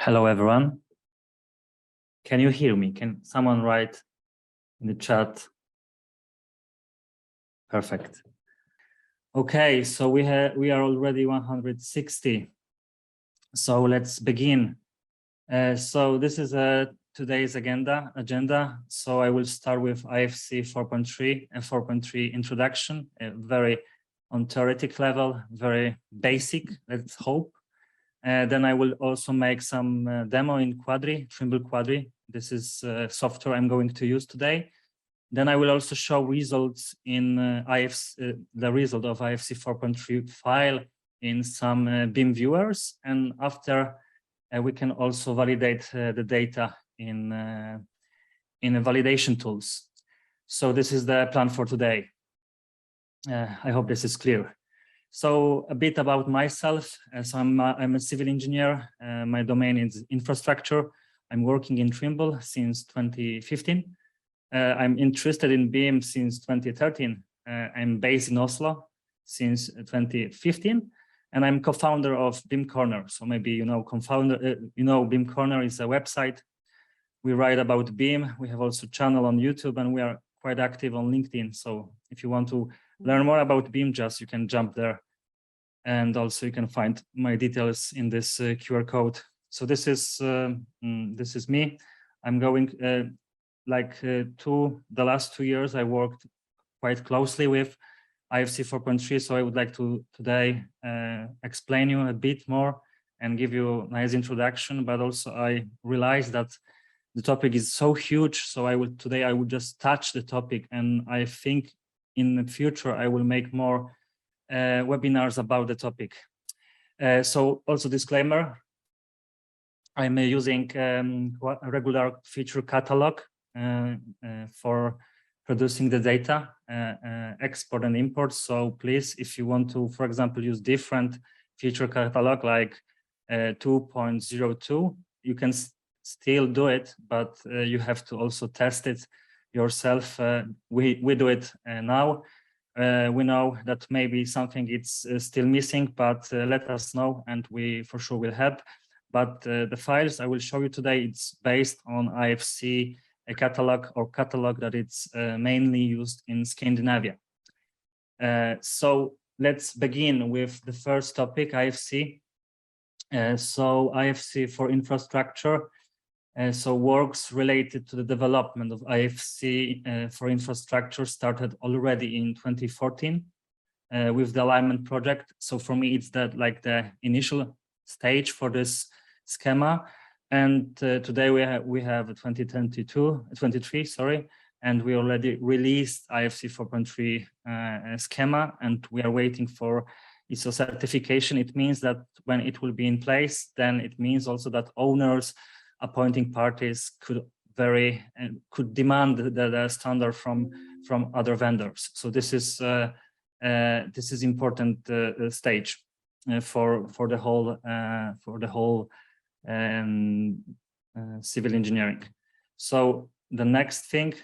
Hello, everyone. Can you hear me? Can someone write in the chat? Perfect. Okay, so we are already 160. So let's begin. So this is today's agenda. So I will start with IFC 4.3 and 4.3 introduction, very on theoretic level, very basic, let's hope. Then I will also make some demo in Quadri, Trimble Quadri. This is software I'm going to use today. Then I will also show results in IFC, the result of IFC 4.3 file in some BIM viewers. And after we can also validate the data in validation tools. So this is the plan for today. I hope this is clear. So a bit about myself. So I'm a civil engineer. My domain is infrastructure. I'm working in Trimble since 2015. I'm interested in BIM since 2013. I'm based in Oslo since 2015, and I'm co-founder of BIM Corner. So maybe you know, BIM Corner is a website. We write about BIM. We have also a channel on YouTube, and we are quite active on LinkedIn. So if you want to learn more about BIM, you can jump there. And also you can find my details in this QR code. So this is me. I'm going the last 2 years, I worked quite closely with IFC 4.3. So I would like to today explain you a bit more and give you a nice introduction. But also I realized that the topic is so huge. So today I will just touch the topic, and I think in the future I will make more webinars about the topic. So also disclaimer, I'm using a regular feature catalog for producing the data, export and import. So please, if you want to, for example, use different feature catalog like 2.02, you can still do it, but you have to also test it yourself. We do it now. We know that maybe something is still missing, but let us know and we for sure will help. But the files I will show you today, it's based on IFC catalog that it's mainly used in Scandinavia. So let's begin with the first topic, IFC. So IFC for infrastructure. So works related to the development of IFC for infrastructure started already in 2014 with the alignment project. So for me, it's the initial stage for this schema. And today we have 23, sorry, and we already released IFC 4.3 schema, and we are waiting for ISO certification. It means that when it will be in place, then it means also that owners, appointing parties could demand the standard from other vendors. So this is important stage for the whole civil engineering. So the next thing,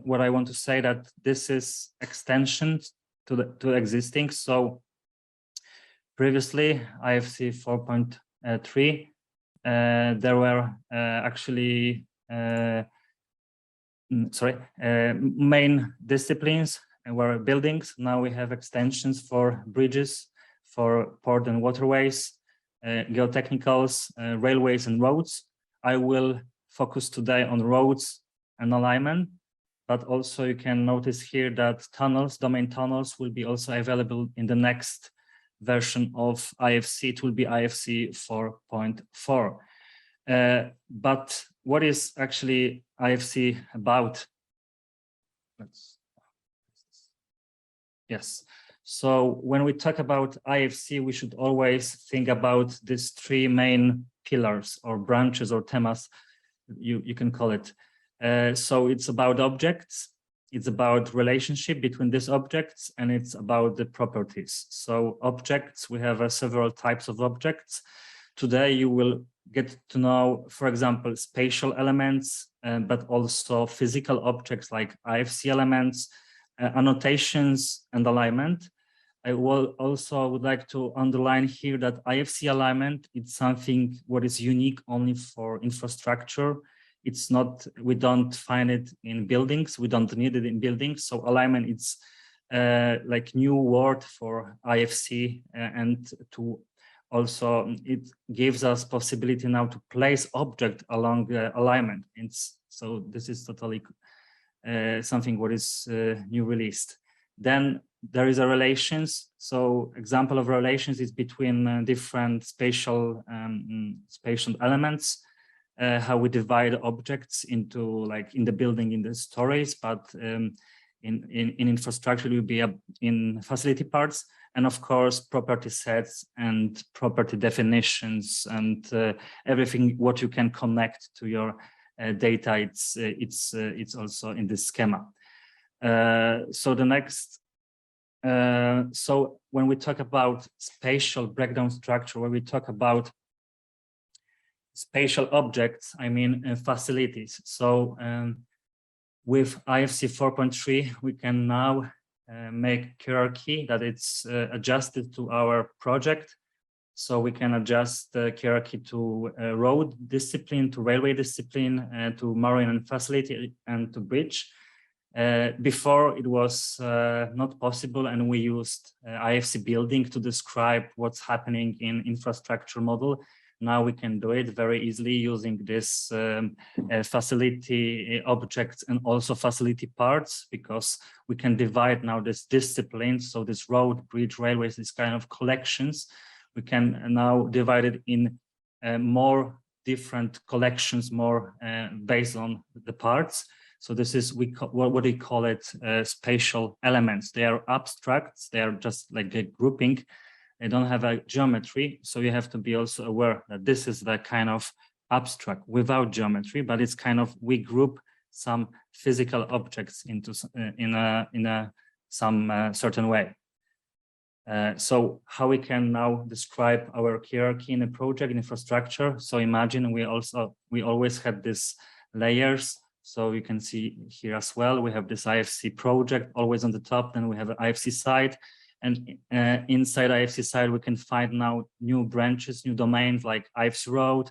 what I want to say, that this is extensions to existing. So previously IFC 4.3. There were actually main disciplines were buildings. Now we have extensions for bridges, for port and waterways, geotechnicals, railways and roads. I will focus today on roads and alignment, but also you can notice here that tunnels, domain tunnels, will be also available in the next version of IFC. It will be IFC 4.4. But what is actually IFC about? Yes. So when we talk about IFC, we should always think about these three main pillars or branches or themas, you can call it. So it's about objects. It's about relationship between these objects, and it's about the properties. So objects, we have several types of objects. Today you will get to know, for example, spatial elements, but also physical objects like IFC elements, annotations and alignment. I will also would like to underline here that IFC alignment, it's something what is unique only for infrastructure. It's not, we don't find it in buildings. We don't need it in buildings. So alignment, it's like new word for IFC, and to also, it gives us possibility now to place object along alignment. So this is totally something what is new released. Then there is a relations. So example of relations is between different spatial elements, how we divide objects into, like in the building, in the stories, but in infrastructure it will be in facility parts, and of course property sets and property definitions and everything what you can connect to your data. It's also in this schema. So the next. So when we talk about spatial breakdown structure, when we talk about spatial objects, I mean facilities. So with IFC 4.3, we can now make hierarchy that it's adjusted to our project. So we can adjust the hierarchy to road discipline, to railway discipline, to marine and facility, and to bridge. Before it was not possible, and we used IFC building to describe what's happening in infrastructure model. Now we can do it very easily using this facility objects and also facility parts, because we can divide now this disciplines. So this road, bridge, railways, this kind of collections, we can now divide it in more different collections, more based on the parts. So this is what we call it spatial elements. They are abstracts. They are just like a grouping. They don't have a geometry. So you have to be also aware that this is the kind of abstract without geometry, but it's kind of, we group some physical objects into some certain way. So how we can now describe our hierarchy in a project infrastructure. So imagine we always had these layers. So you can see here as well, we have this IFC project always on the top, then we have an IFC site, and inside IFC site, we can find now new branches, new domains like IFC road,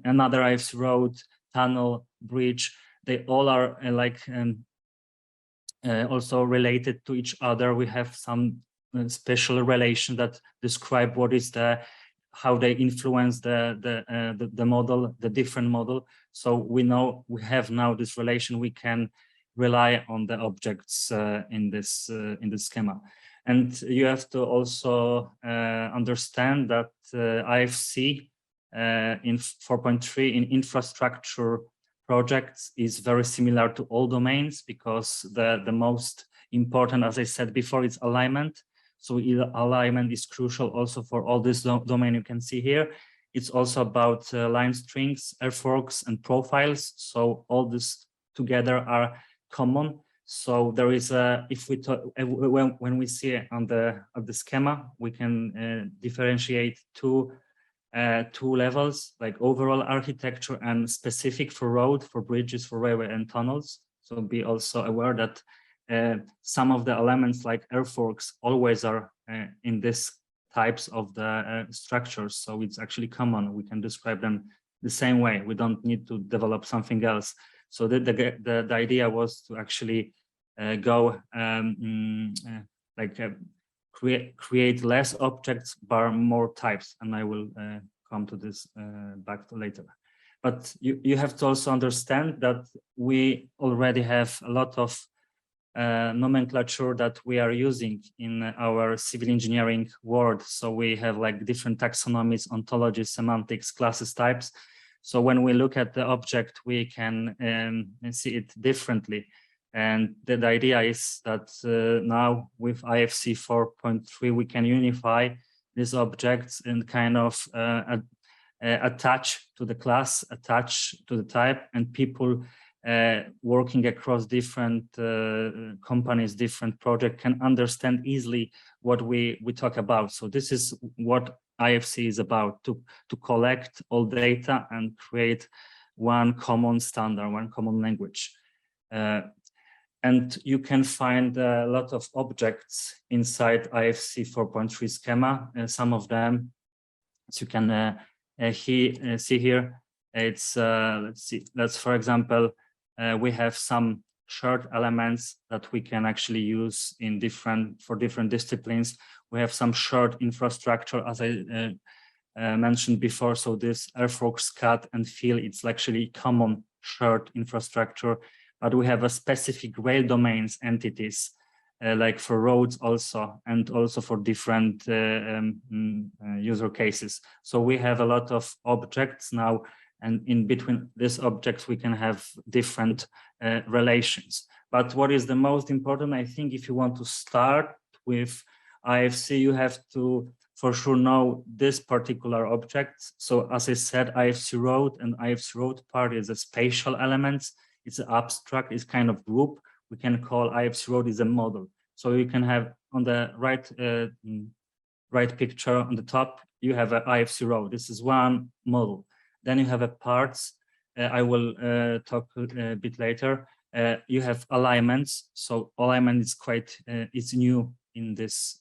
another IFC road, tunnel, bridge. They all are also related to each other. We have some special relation that describe what is how they influence the model, the different model. So we know we have now this relation. We can rely on the objects in this schema, and you have to also understand that IFC in 4.3 in infrastructure projects is very similar to all domains, because the most important, as I said before, is alignment. So alignment is crucial also for all this domain you can see here. It's also about line strings, earthworks, and profiles. So all this together are common. So there is if we talk, when we see it on the schema, we can differentiate two levels, like overall architecture and specific for road, for bridges, for railway and tunnels. So be also aware that some of the elements like earthworks always are in this types of the structures. So it's actually common. We can describe them the same way. We don't need to develop something else. So the idea was to actually go create less objects but more types, and I will come to this back to later. But you have to also understand that we already have a lot of nomenclature that we are using in our civil engineering world. So we have like different taxonomies, ontologies, semantics, classes, types. So when we look at the object, we can see it differently. And the idea is that now with IFC 4.3, we can unify these objects and kind of attach to the class, attach to the type, and people working across different companies, different projects can understand easily what we talk about. So this is what IFC is about, to collect all data and create one common standard, one common language. And you can find a lot of objects inside IFC 4.3 schema. Some of them, as you can see here, it's let's for example, we have some shared elements that we can actually use in for different disciplines. We have some shared infrastructure, as I mentioned before. So this Airfox CAD and fill, it's actually common shared infrastructure, but we have a specific rail domains entities, like for roads also, and also for different user cases. So we have a lot of objects now, and in between these objects, we can have different relations. But what is the most important, I think, if you want to start with IFC, you have to for sure know this particular object. So as I said, IFC road and IFC road part is a spatial elements. It's an abstract, it's kind of group. We can call IFC road is a model. So you can have on the right picture on the top, you have an IFC road. This is one model. Then you have a parts. I will talk a bit later. You have alignments. So alignment is quite it's new in this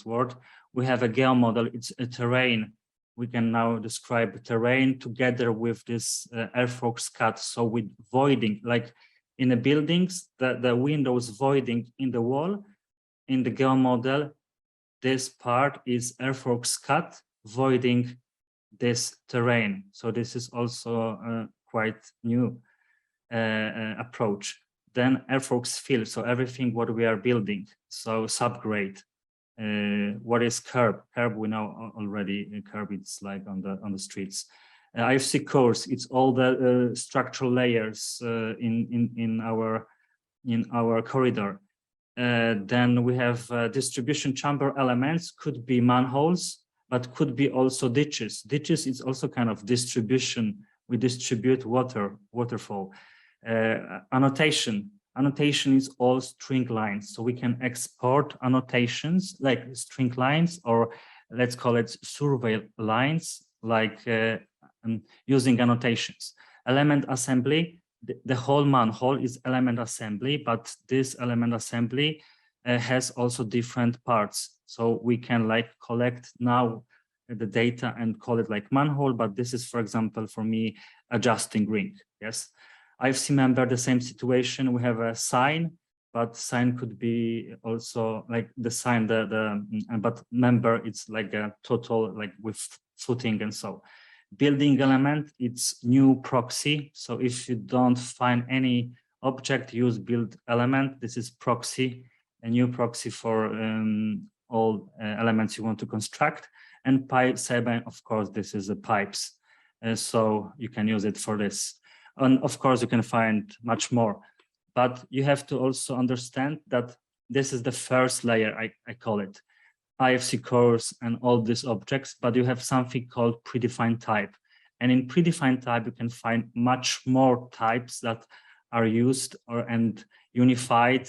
word. We have a geo model. It's a terrain. We can now describe terrain together with this Airfox CAD. So with voiding, like in the buildings, the windows voiding in the wall, in the geo model, this part is Airfox CAD voiding this terrain. So this is also a quite new approach. Then Airfox fill, so everything what we are building. So subgrade. What is curb? Curb we know already. Curb it's like on the streets. IFC cores, it's all the structural layers in our corridor. Then we have distribution chamber elements, could be manholes, but could be also ditches. Ditches is also kind of distribution. We distribute waterfall. Annotation is all string lines. So we can export annotations like string lines, or let's call it survey lines, like using annotations. Element assembly, the whole manhole is element assembly, but this element assembly has also different parts. So we can like collect now the data and call it like manhole, but this is, for example, for me, adjusting ring, yes. IFC member, the same situation. We have a sign, but sign could be also like the sign, but member, it's like a total, like with footing and so. Building element, it's new proxy. So if you don't find any object, use build element. This is proxy, a new proxy for all elements you want to construct. And pipe 7, of course, this is the pipes. So you can use it for this. And of course, you can find much more, but you have to also understand that this is the first layer, I call it, IFC cores and all these objects, but you have something called predefined type. And in predefined type, you can find much more types that are used and unified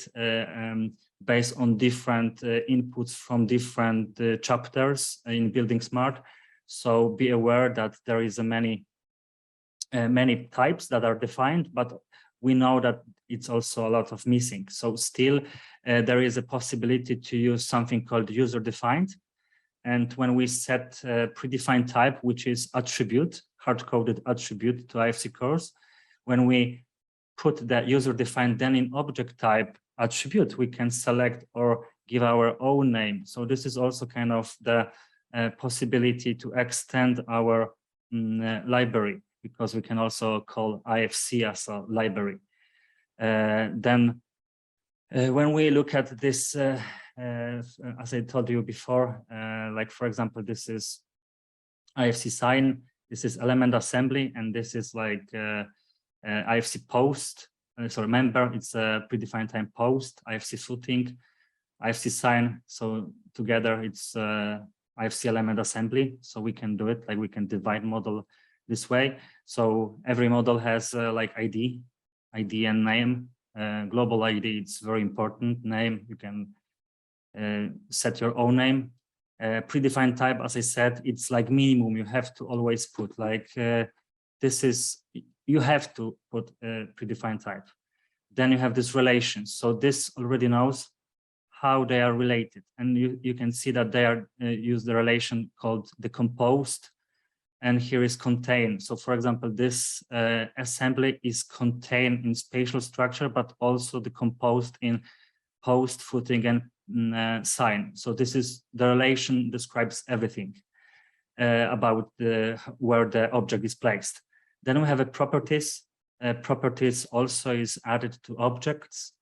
based on different inputs from different chapters in Building Smart. So be aware that there is many types that are defined, but we know that it's also a lot of missing. So still there is a possibility to use something called user defined. And when we set predefined type, which is attribute, hard-coded attribute to IFC cores, when we put that user defined then in object type attribute, we can select or give our own name. So this is also kind of the possibility to extend our library, because we can also call IFC as a library. Then when we look at this, as I told you before, like for example, this is IFC sign, this is element assembly, and this is like IFC post, sorry, member, it's a predefined time post, IFC footing, IFC sign. So together it's IFC element assembly. So we can do it, like we can divide model this way. So every model has like ID and name. Global ID, it's very important. Name, you can set your own name. Predefined type, as I said, it's like minimum. You have to always put like this is, you have to put predefined type. then you have this relation. So this already knows how they are related. And you can see that they are use the relation called the composed, and here is contained. So for example, this assembly is contained in spatial structure, but also decomposed in post, footing, and sign. So this is the relation describes everything about where the object is placed. Then we have a properties. Properties also is added to objects.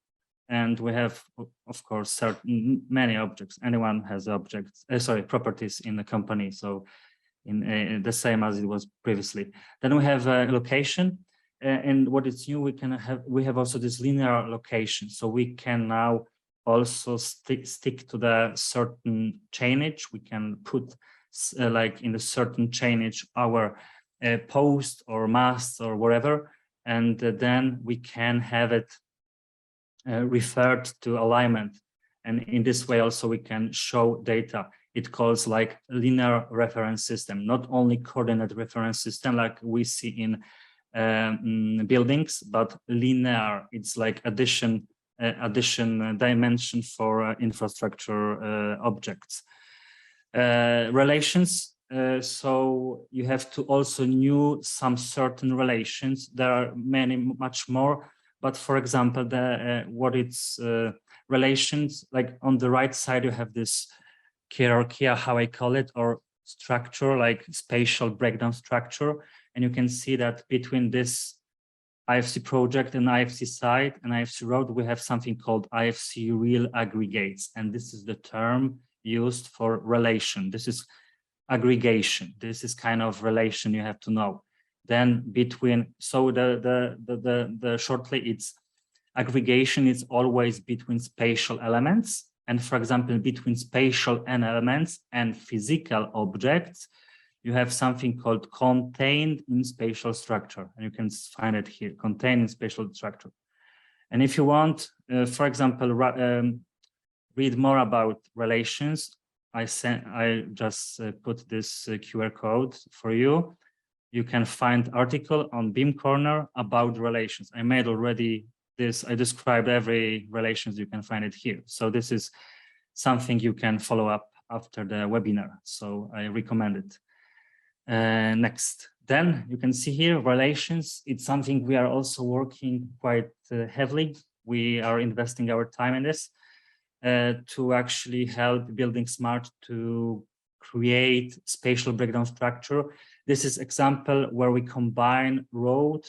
And we have, of course, many objects. Anyone has objects, properties in the company. So in the same as it was previously. Then we have a location, and what is new, we have also this linear location. So we can now also stick to the certain chainage. We can put like in a certain chainage our post or mast or whatever, and then we can have it referred to alignment. And in this way also we can show data. It calls like linear reference system, not only coordinate reference system like we see in buildings, but linear. It's like addition dimension for infrastructure objects. Relations. So you have to also know some certain relations. There are much more. But for example, what it's relations, like on the right side, you have this hierarchy, how I call it, or structure, like spatial breakdown structure. And you can see that between this IFC project and IFC site and IFC road, we have something called IFC real aggregates. And this is the term used for relation. This is aggregation. This is kind of relation you have to know. Then between, so the shortly, it's aggregation is always between spatial elements. And for example, between spatial elements and physical objects, you have something called contained in spatial structure. And you can find it here, contained in spatial structure. And if you want, for example, read more about relations, I just put this QR code for you. You can find article on Beam Corner about relations. I made already this, I described every relations, you can find it here. So this is something you can follow up after the webinar. So I recommend it. Next, then you can see here relations. It's something we are also working quite heavily. We are investing our time in this to actually help Building Smart to create spatial breakdown structure. This is example where we combine road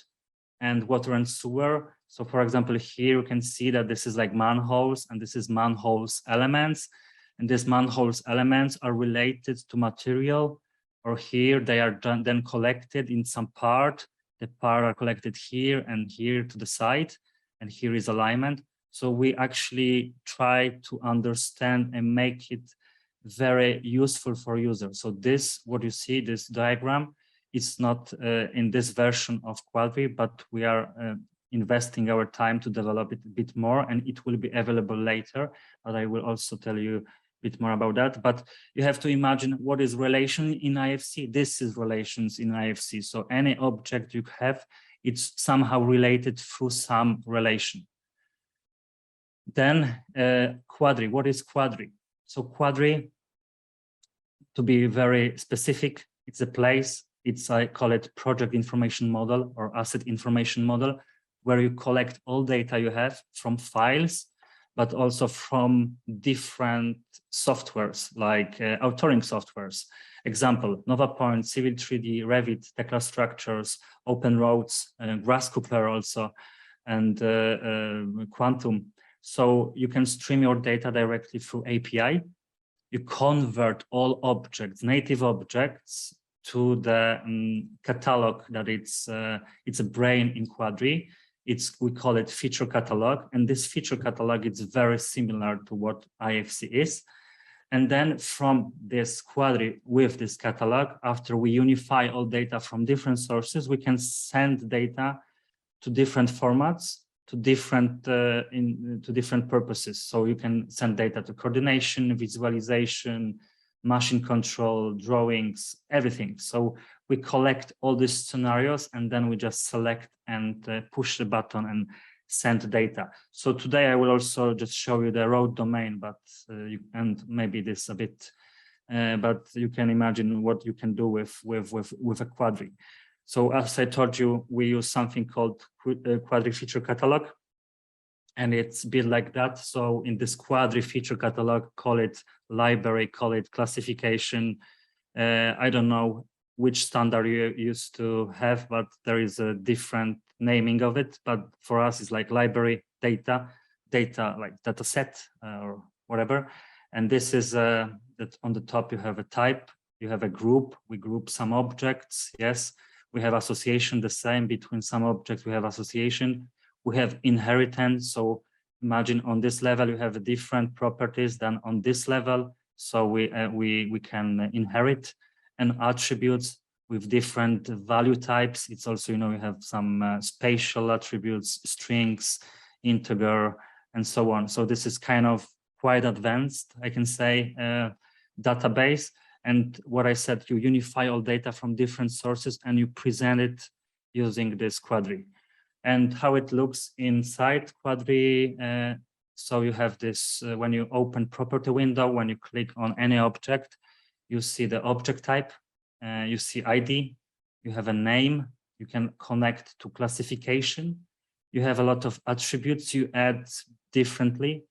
and water and sewer. So for example, here you can see that this is like manholes and this is manholes elements. And these manholes elements are related to material, or here they are then collected in some part. The part are collected here and here to the side, and here is alignment. So we actually try to understand and make it very useful for users. So this, what you see, this diagram, it's not in this version of Quadri, but we are investing our time to develop it a bit more, and it will be available later, but I will also tell you a bit more about that. But you have to imagine what is relation in IFC. This is relations in IFC. So any object you have, it's somehow related through some relation. Then Quadri, what is Quadri? So Quadri, to be very specific, it's a place, I call it project information model or asset information model, where you collect all data you have from files, but also from different softwares like authoring softwares. Example, NovaPoint, Civil 3D, Revit, Tekla Structures, Open Roads, Grasshopper also, and Quantum. So you can stream your data directly through API. You convert all objects, native objects, to the catalog that it's a brain in Quadri. We call it feature catalog, and this feature catalog is very similar to what IFC is. And then from this Quadri with this catalog, after we unify all data from different sources, we can send data to different formats, to different purposes. So you can send data to coordination, visualization, machine control, drawings, everything. So we collect all these scenarios, and then we just select and push the button and send data. So today I will also just show you the road domain, but and maybe this a bit, but you can imagine what you can do with a Quadri. So as I told you, we use something called Quadri feature catalog, and it's built like that. So in this Quadri feature catalog, call it library, call it classification. I don't know which standard you used to have, but there is a different naming of it. But for us, it's like library, data like data set or whatever. And this is that on the top, you have a type, you have a group, we group some objects, yes. We have association, the same between some objects, we have association. We have inheritance, so imagine on this level, you have different properties than on this level. So we can inherit, and attributes with different value types. It's also, you have some spatial attributes, strings, integer, and so on. So this is kind of quite advanced, I can say, database. And what I said, you unify all data from different sources and you present it using this Quadri. And how it looks inside Quadri, so you have this, when you open property window, when you click on any object, you see the object type, you see ID, you have a name, you can connect to classification, you have a lot of attributes you add differently,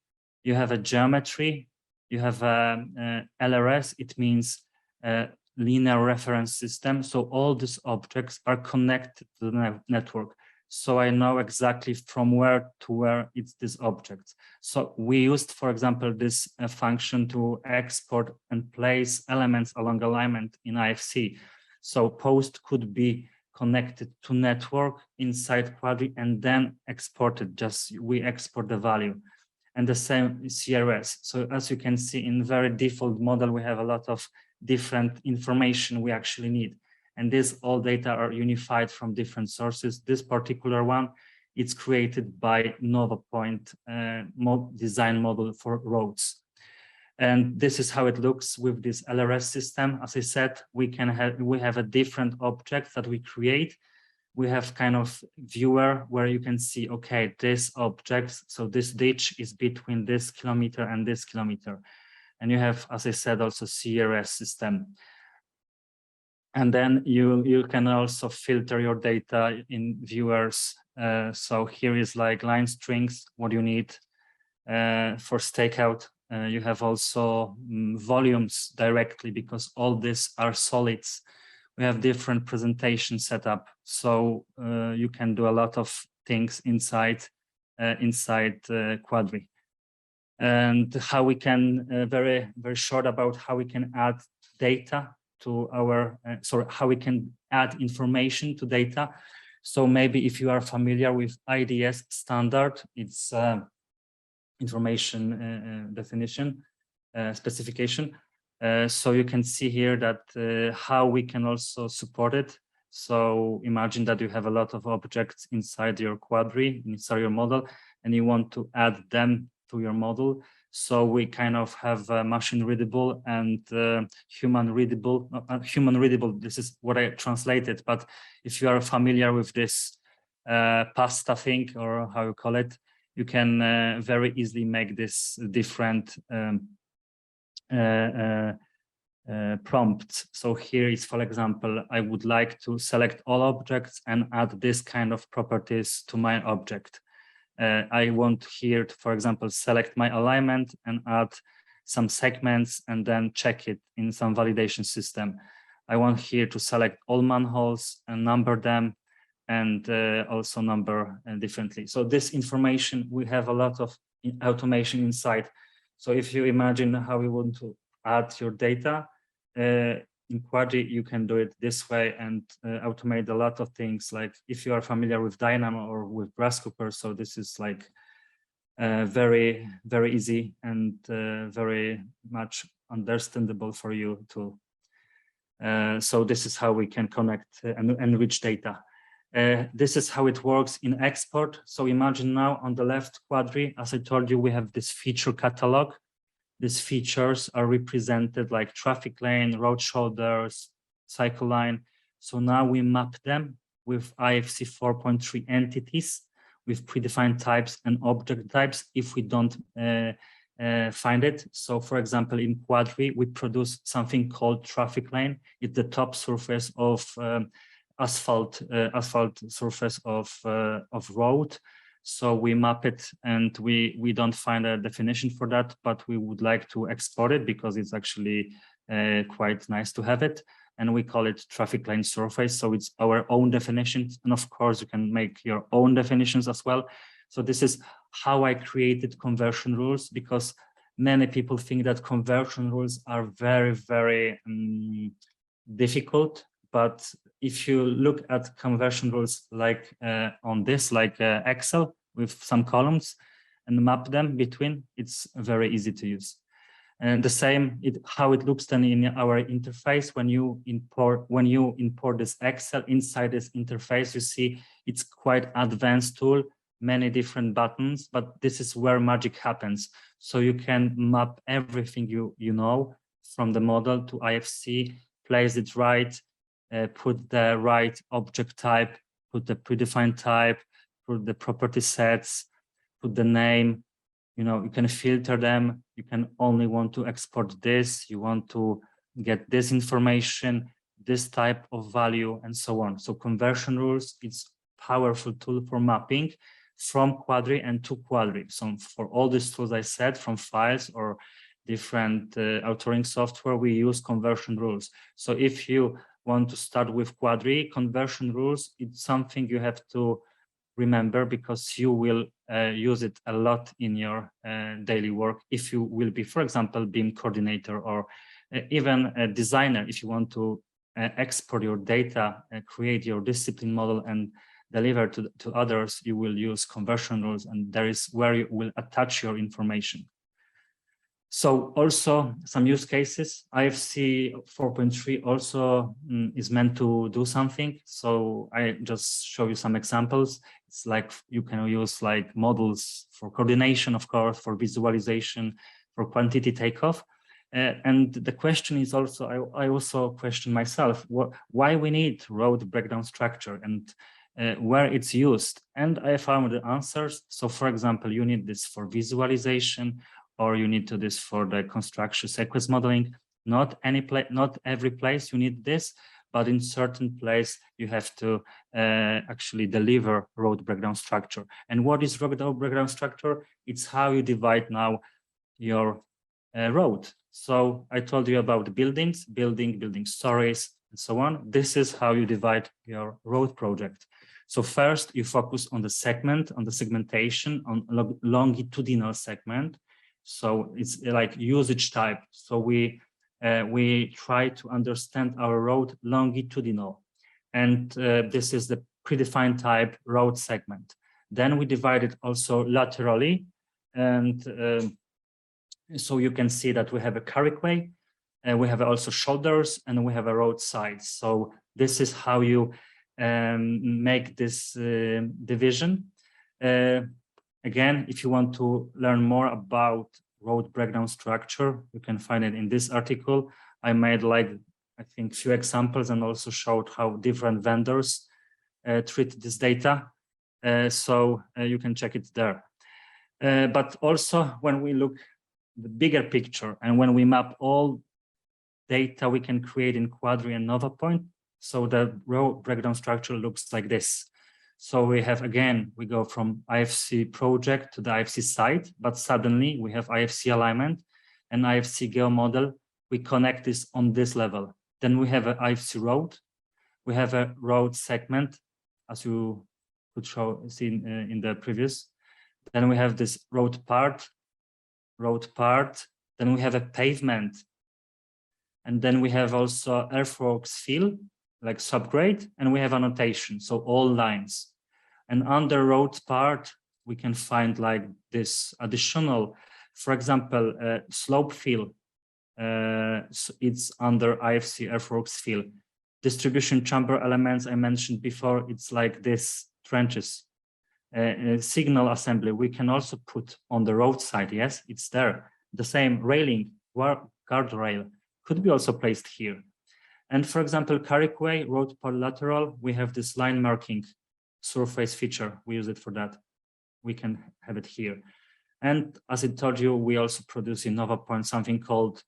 you have a geometry, you have a LRS, it means linear reference system. So all these objects are connected to the network. So I know exactly from where to where it's this object. So we used, for example, this function to export and place elements along alignment in IFC. So post could be connected to network inside Quadri and then exported, just we export the value. And the same CRS. So as you can see in very default model, we have a lot of different information we actually need. And this all data are unified from different sources. This particular one, it's created by NovaPoint design model for roads. And this is how it looks with this LRS system. As I said, we have a different object that we create. We have kind of viewer where you can see, okay, this object, so this ditch is between this kilometer and this kilometer. And you have, as I said, also CRS system. And then you can also filter your data in viewers. So here is like line strings, what you need for stakeout. You have also volumes directly because all these are solids. We have different presentation setup, so you can do a lot of things inside Quadri. And how we can very short about how we can add data to our how we can add information to data. So maybe if you are familiar with IDS standard, it's information definition specification. So you can see here that how we can also support it. So imagine that you have a lot of objects inside your Quadri, inside your model, and you want to add them to your model. So we kind of have machine readable and human readable. Human readable, this is what I translated, but if you are familiar with this pasta thing, or how you call it, you can very easily make this different prompts. So here is, for example, I would like to select all objects and add this kind of properties to my object. I want here to, for example, select my alignment and add some segments and then check it in some validation system. I want here to select all manholes and number them and also number differently. So this information, we have a lot of automation inside. So if you imagine how you want to add your data in Quadri, you can do it this way and automate a lot of things. Like if you are familiar with Dynamo or with Grasshopper, so this is like very easy and very much understandable for you to. So this is how we can connect and enrich data. This is how it works in export. So imagine now on the left Quadri, as I told you, we have this feature catalog. These features are represented like traffic lane, road shoulders, cycle line. So now we map them with IFC 4.3 entities. with predefined types and object types if we don't find it. So for example, in Quadri, we produce something called traffic lane. It's the top surface of asphalt surface of road. So we map it, and we don't find a definition for that, but we would like to export it because it's actually quite nice to have it. And we call it traffic lane surface. So it's our own definition. And of course, you can make your own definitions as well. So this is how I created conversion rules, because many people think that conversion rules are very, very difficult. But if you look at conversion rules like on this, like Excel with some columns and map them between, it's very easy to use. And the same, how it looks then in our interface when you import this Excel inside this interface, you see it's quite advanced tool, many different buttons, but this is where magic happens. So you can map everything you know from the model to IFC, place it right, put the right object type, put the predefined type, put the property sets, put the name. You know, you can filter them. You can only want to export this. You want to get this information, this type of value, and so on. So conversion rules, it's a powerful tool for mapping from Quadri and to Quadri. So for all these tools I said, from files or different authoring software, we use conversion rules. So if you want to start with Quadri, conversion rules, it's something you have to remember, because you will use it a lot in your daily work. If you will be, for example, BIM coordinator, or even a designer, if you want to export your data, create your discipline model and deliver to others, you will use conversion rules, and there is where you will attach your information. So also some use cases, IFC 4.3 also is meant to do something. So I just show you some examples. It's like you can use like models for coordination, of course, for visualization, for quantity takeoff. And the question is also, I also question myself, why we need road breakdown structure and where it's used. And I found the answers. So for example, you need this for visualization, or you need to this for the construction sequence modeling. Not every place you need this, but in certain place you have to actually deliver road breakdown structure. And what is road breakdown structure? It's how you divide now your road. So I told you about buildings, building stories, and so on. This is how you divide your road project. So first you focus on the segment, on the segmentation, on longitudinal segment. So it's like usage type. So we try to understand our road longitudinal, and this is the predefined type road segment. Then we divide it also laterally, and so you can see that we have a carriageway, we have also shoulders, and we have a road sides. So this is how you make this division. Again, if you want to learn more about road breakdown structure, you can find it in this article. I made like, I think, few examples and also showed how different vendors treat this data. So you can check it there. But also when we look the bigger picture and when we map all data we can create in Quadri and NovaPoint, so the road breakdown structure looks like this. So we have, again, we go from IFC project to the IFC site, but suddenly we have IFC alignment and IFC geomodel. We connect this on this level. Then we have an IFC road. We have a road segment, as you could see in the previous. Then we have this road part. Then we have a pavement. And then we have also earthworks fill, like subgrade, and we have annotation, so all lines. And under road part, we can find like this additional, for example, slope fill. So it's under IFC earthworks fill. Distribution chamber elements I mentioned before, it's like this trenches. Signal assembly, we can also put on the roadside, yes, it's there. The same railing, guardrail, could be also placed here. And for example, carriageway, road part lateral, we have this line marking surface feature. We use it for that. we can have it here. And as I told you, we also produce in NovaPoint something called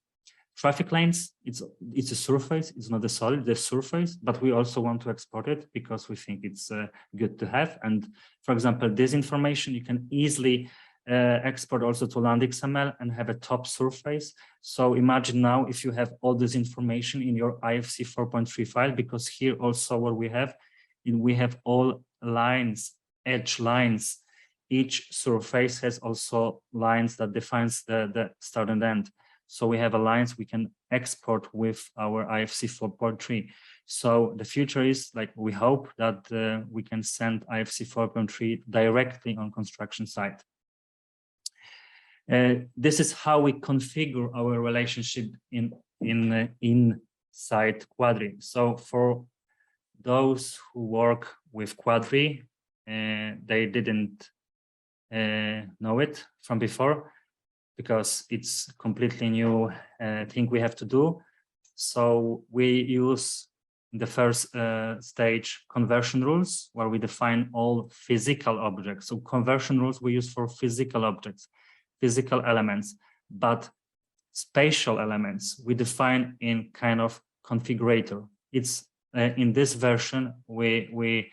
traffic lanes. It's a surface, it's not a solid, the surface, but we also want to export it because we think it's good to have. And for example, this information you can easily export also to LandXML and have a top surface. So imagine now if you have all this information in your IFC 4.3 file, because here also what we have all lines, edge lines. Each surface has also lines that defines the start and end. So we have a lines we can export with our IFC 4.3. So the future is like, we hope that we can send IFC 4.3 directly on construction site. This is how we configure our relationship inside Quadri. So for those who work with Quadri, they didn't know it from before, because it's completely new thing we have to do. So we use in the first stage conversion rules, where we define all physical objects. So conversion rules we use for physical objects, physical elements, but spatial elements we define in kind of configurator. It's in this version we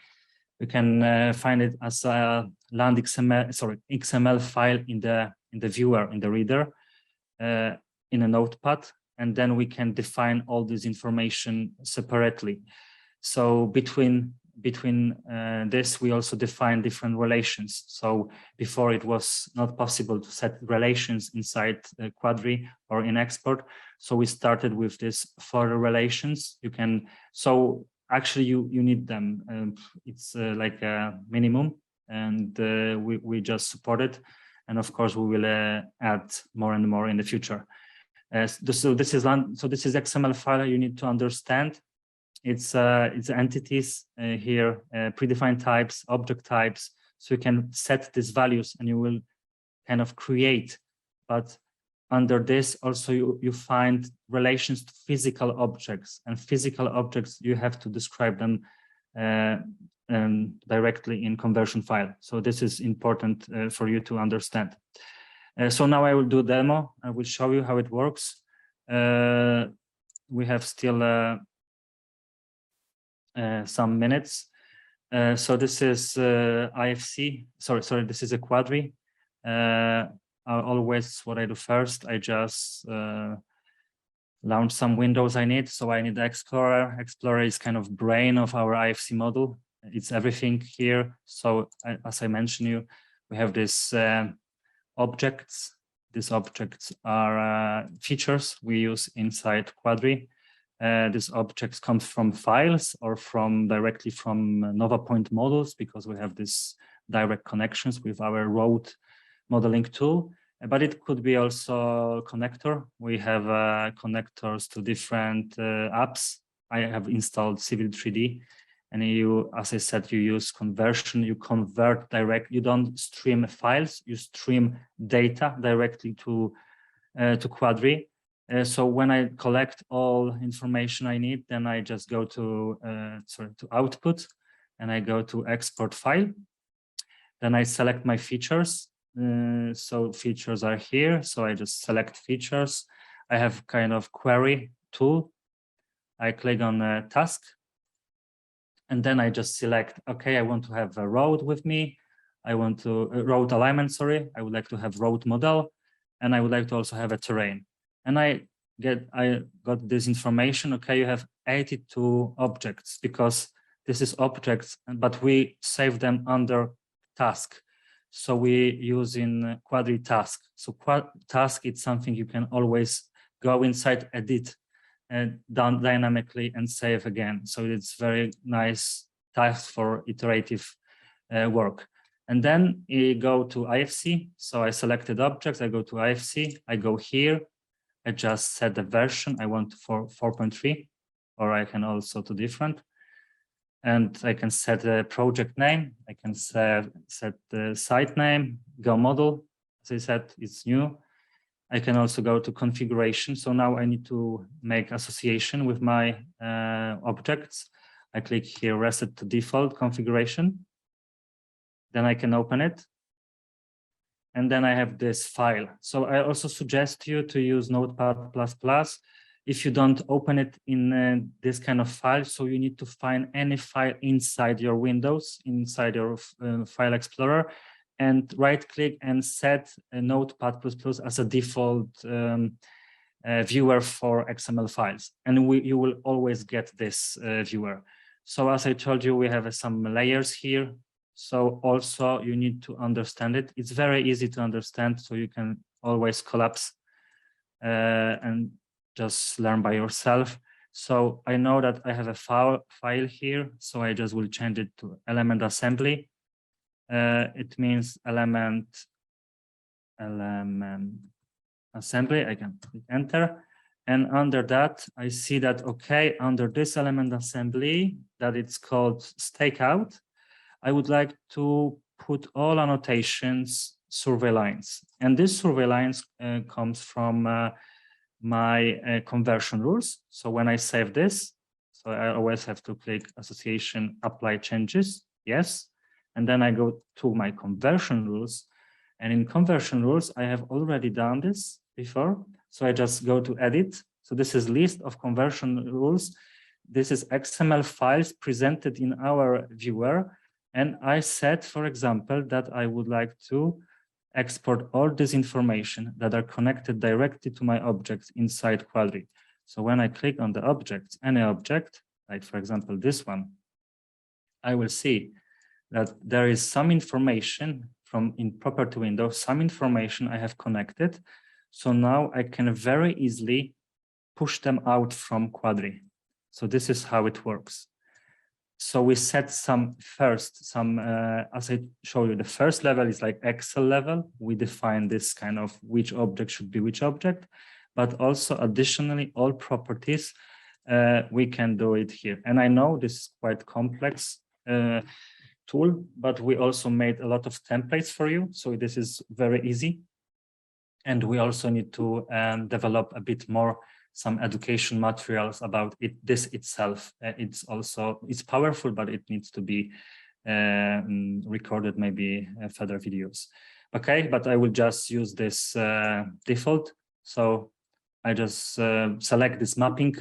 can find it as a XML file in the viewer, in the reader, in a notepad, and then we can define all this information separately. So between this, we also define different relations. So before it was not possible to set relations inside Quadri or in export. So we started with this for relations. You can, so actually you need them. It's like a minimum, and we just support it. And of course, we will add more and more in the future. So this is XML file you need to understand. It's entities here, predefined types, object types. So you can set these values and you will kind of create. But under this also you find relations to physical objects, and physical objects you have to describe them directly in conversion file. So this is important for you to understand. So now I will do demo. I will show you how it works. We have still some minutes. So this is IFC. Sorry, this is a Quadri. Always what I do first, I just launch some windows I need. So I need the Explorer. Explorer is kind of brain of our IFC model. It's everything here. So as I mentioned you, we have this objects. These objects are features we use inside Quadri. These objects come from files or directly from NovaPoint models, because we have this direct connections with our road modeling tool. But it could be also connector. We have connectors to different apps. I have installed Civil 3D, and you, as I said, you use conversion. You convert direct. You don't stream files. You stream data directly to Quadri. So when I collect all information I need, then I just go to output, and I go to export file. Then I select my features. So features are here. So I just select features. I have kind of query tool. I click on task. And then I just select, okay, I want to have a road with me. I want to road alignment, sorry. I would like to have road model, and I would like to also have a terrain. And I got this information. Okay, you have 82 objects, because this is objects, but we save them under task. So we use in Quadri task. So task, it's something you can always go inside, edit, and done dynamically and save again. So it's very nice task for iterative work. And then you go to IFC. So I selected objects, I go to IFC, I go here, I just set the version I want for 4.3, or I can also do different. And I can set a project name. I can set the site name, go model. As I said, it's new. I can also go to configuration. So now I need to make association with my objects. I click here, reset to default configuration. Then I can open it. And then I have this file. So I also suggest you to use Notepad++. If you don't open it in this kind of file, so you need to find any file inside your Windows, inside your file explorer, and right click and set a Notepad++ as a default viewer for XML files. And you will always get this viewer. So as I told you, we have some layers here. So also you need to understand it. It's very easy to understand, so you can always collapse and just learn by yourself. So I know that I have a file here, so I just will change it to element assembly. It means element assembly. I can click enter. And under that, I see that, okay, under this element assembly, that it's called stakeout, I would like to put all annotations survey lines. And this survey lines comes from my conversion rules. So when I save this, so I always have to click association, apply changes, yes. And then I go to my conversion rules. And in conversion rules, I have already done this before. So I just go to edit. So this is list of conversion rules. This is XML files presented in our viewer. And I said, for example, that I would like to export all this information that are connected directly to my objects inside Quadri. So when I click on the object, any object, like for example, this one, I will see that there is some information from in property window, some information I have connected. So now I can very easily push them out from Quadri. So this is how it works. So we set as I show you, the first level is like Excel level. We define this kind of which object should be which object, but also additionally all properties, we can do it here. And I know this is quite complex tool, but we also made a lot of templates for you. So this is very easy. And we also need to develop a bit more some education materials about this itself. It's powerful, but it needs to be recorded, maybe further videos. Okay, but I will just use this default. So I just select this mapping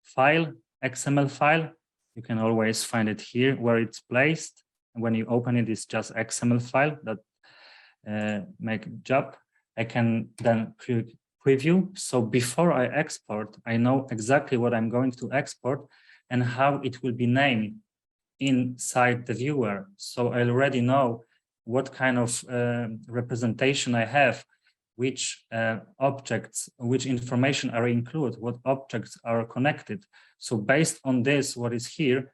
file, XML file. You can always find it here where it's placed. And when you open it, it's just XML file that make a job. I can then click preview. So before I export, I know exactly what I'm going to export and how it will be named inside the viewer. So I already know what kind of representation I have, which objects, which information are included, what objects are connected. So based on this, what is here,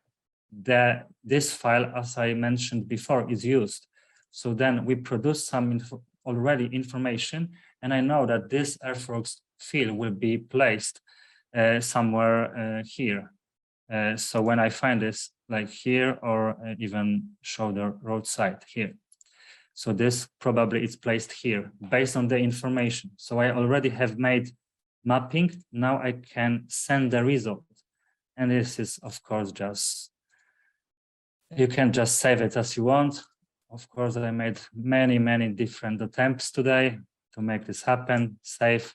this file, as I mentioned before, is used. So then we produce some already information, and I know that this earthworks field will be placed somewhere here. So when I find this, like here, or even show the roadside here. So this probably is placed here based on the information. So I already have made mapping. Now I can send the result. And this is, of course, just, you can just save it as you want. Of course, I made many different attempts today to make this happen, save.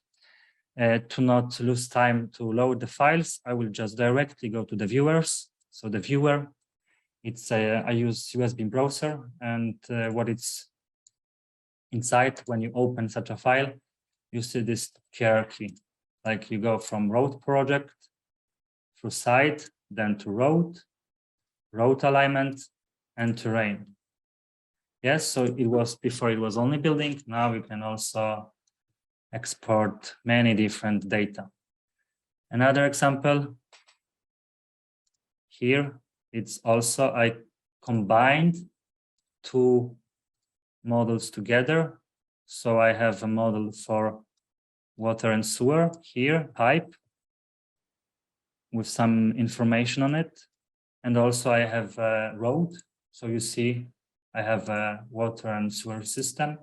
To not lose time to load the files, I will just directly go to the viewers. So the viewer, it's I use USB browser, and what it's inside when you open such a file, you see this hierarchy. Like you go from road project through site, then to road alignment, and terrain. Yes, so it was before, it was only building. Now you can also export many different data. Another example here, it's also I combined two models together. So I have a model for water and sewer here, pipe, with some information on it. And also I have a road. So you see, I have a water and sewer system.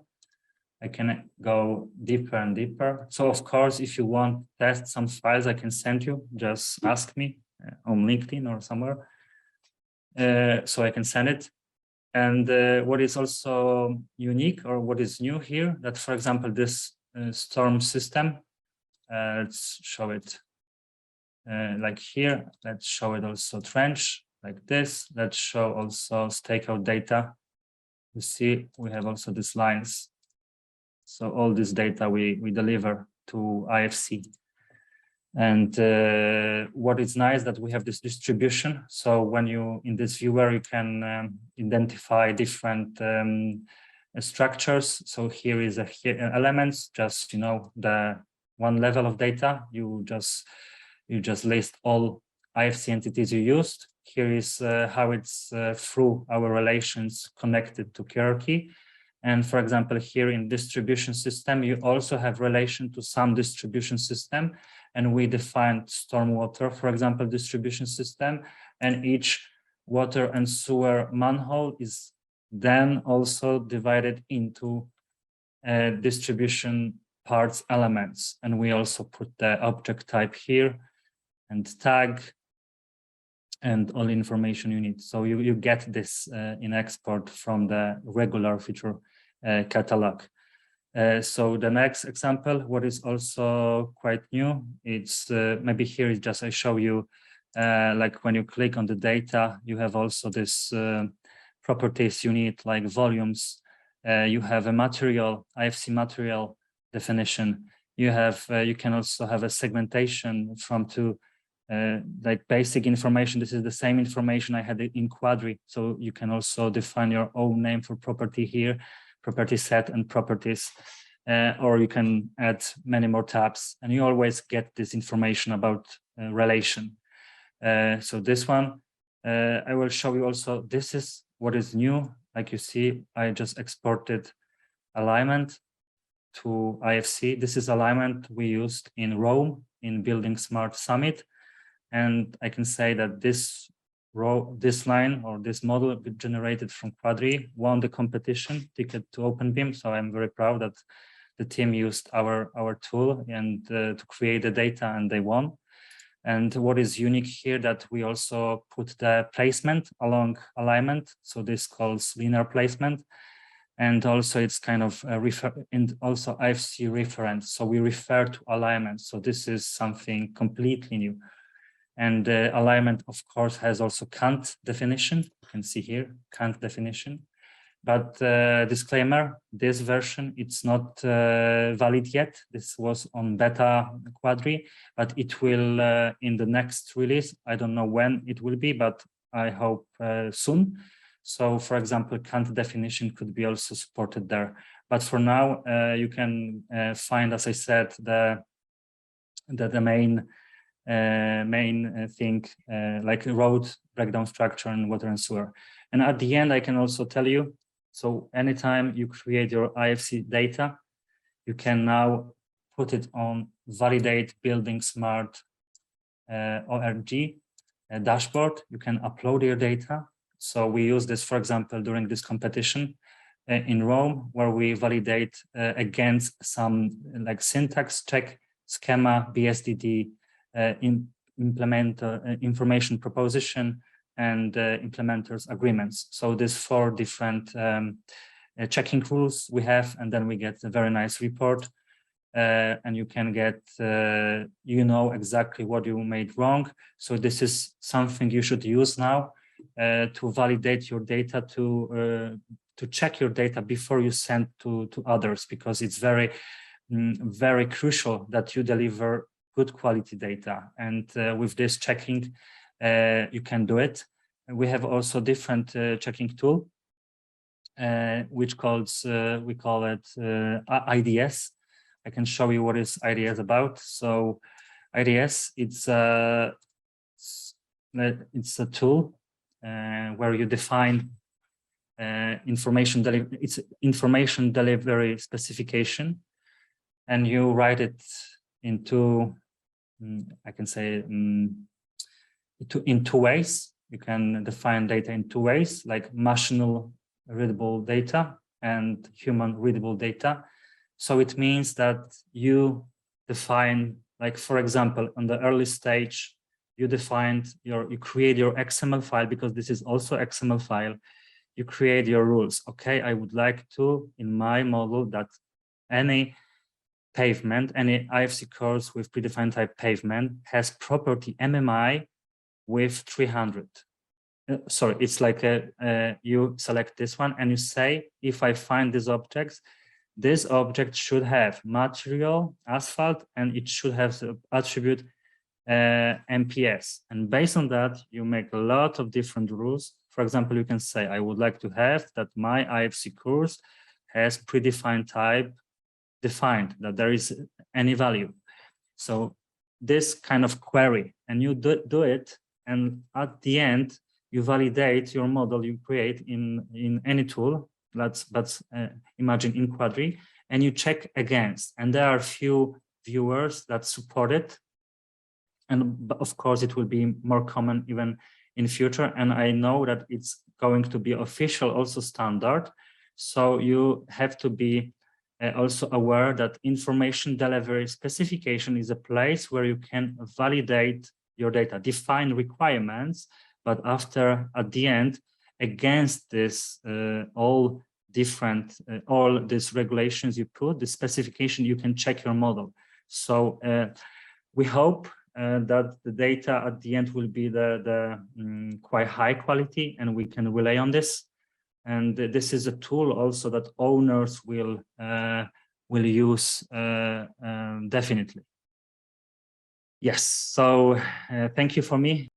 I can go deeper and deeper. So of course, if you want to test some files, I can send you, just ask me on LinkedIn or somewhere. So I can send it. And what is also unique, or what is new here, that, for example, this storm system, let's show it like here. Let's show it also trench like this. Let's show also stakeout data. You see, we have also these lines. So all this data we deliver to IFC. And what is nice that we have this distribution. So when you, in this viewer, you can identify different structures. So here is elements, just, you know, the one level of data. You just list all IFC entities you used. Here is how it's through our relations connected to hierarchy. And for example, here in distribution system, you also have relation to some distribution system. And we defined stormwater, for example, distribution system, and each water and sewer manhole is then also divided into distribution parts elements. And we also put the object type here and tag and all information you need. So you get this in export from the regular feature catalog. So the next example, what is also quite new, it's maybe here is just I show you like when you click on the data, you have also this properties you need, like volumes. You have a material, IFC material definition. You have you can also have a segmentation from two like basic information. This is the same information I had in Quadri. So you can also define your own name for property here, property set and properties, or you can add many more tabs, and you always get this information about relation. So this one, I will show you also, this is what is new. Like you see, I just exported alignment to IFC. This is alignment we used in Rome in Building Smart Summit. And I can say that this line or this model generated from Quadri won the competition ticket to OpenBeam. So I'm very proud that the team used our tool and to create the data, and they won. And what is unique here, that we also put the placement along alignment. So this calls linear placement. And also it's kind of and also IFC reference. So we refer to alignment. So this is something completely new. And alignment, of course, has also Kant definition. You can see here, Kant definition. But disclaimer, this version, it's not valid yet. This was on beta Quadri, but it will in the next release. I don't know when it will be, but I hope soon. So for example, Kant definition could be also supported there. But for now, you can find, as I said, the main thing like road breakdown structure and water and sewer. And at the end, I can also tell you, so anytime you create your IFC data, you can now put it on validate building smart ORG dashboard. You can upload your data. So we use this, for example, during this competition in Rome, where we validate against some like syntax check, schema, BSDD, implementer information proposition, and implementers agreements. So these 4 different checking rules we have, and then we get a very nice report, and you can get you know exactly what you made wrong. So this is something you should use now to validate your data, to check your data before you send to others, because it's very very crucial that you deliver good quality data. And with this checking, you can do it. And we have also different checking tool, which we call it IDS. I can show you what is IDS about. So IDS, it's a tool where you define information delivery. It's information delivery specification, and you write it into, I can say, in 2 ways. You can define data in 2 ways, like machine readable data and human readable data. So it means that you define, like, for example, on the early stage, you create your XML file, because this is also XML file. you create your rules. Okay, I would like to, in my model, that any pavement, any IFC course with predefined type pavement has property MMI with 300. Sorry, it's like you select this one and you say, if I find these objects, this object should have material, asphalt, and it should have the attribute MPS. And based on that, you make a lot of different rules. For example, you can say, I would like to have that my IFC course has predefined type defined, that there is any value. So this kind of query, and you do it, and at the end, you validate your model you create in any tool. Let's imagine in Quadri, and you check against. And there are a few viewers that support it. And of course, it will be more common even in future. And I know that it's going to be official also standard. So you have to be also aware that information delivery specification is a place where you can validate your data, define requirements, but after, at the end, against this, all these regulations you put, the specification, you can check your model. So we hope that the data at the end will be the quite high quality, and we can rely on this. And this is a tool also that owners will use definitely. Yes, so thank you for me.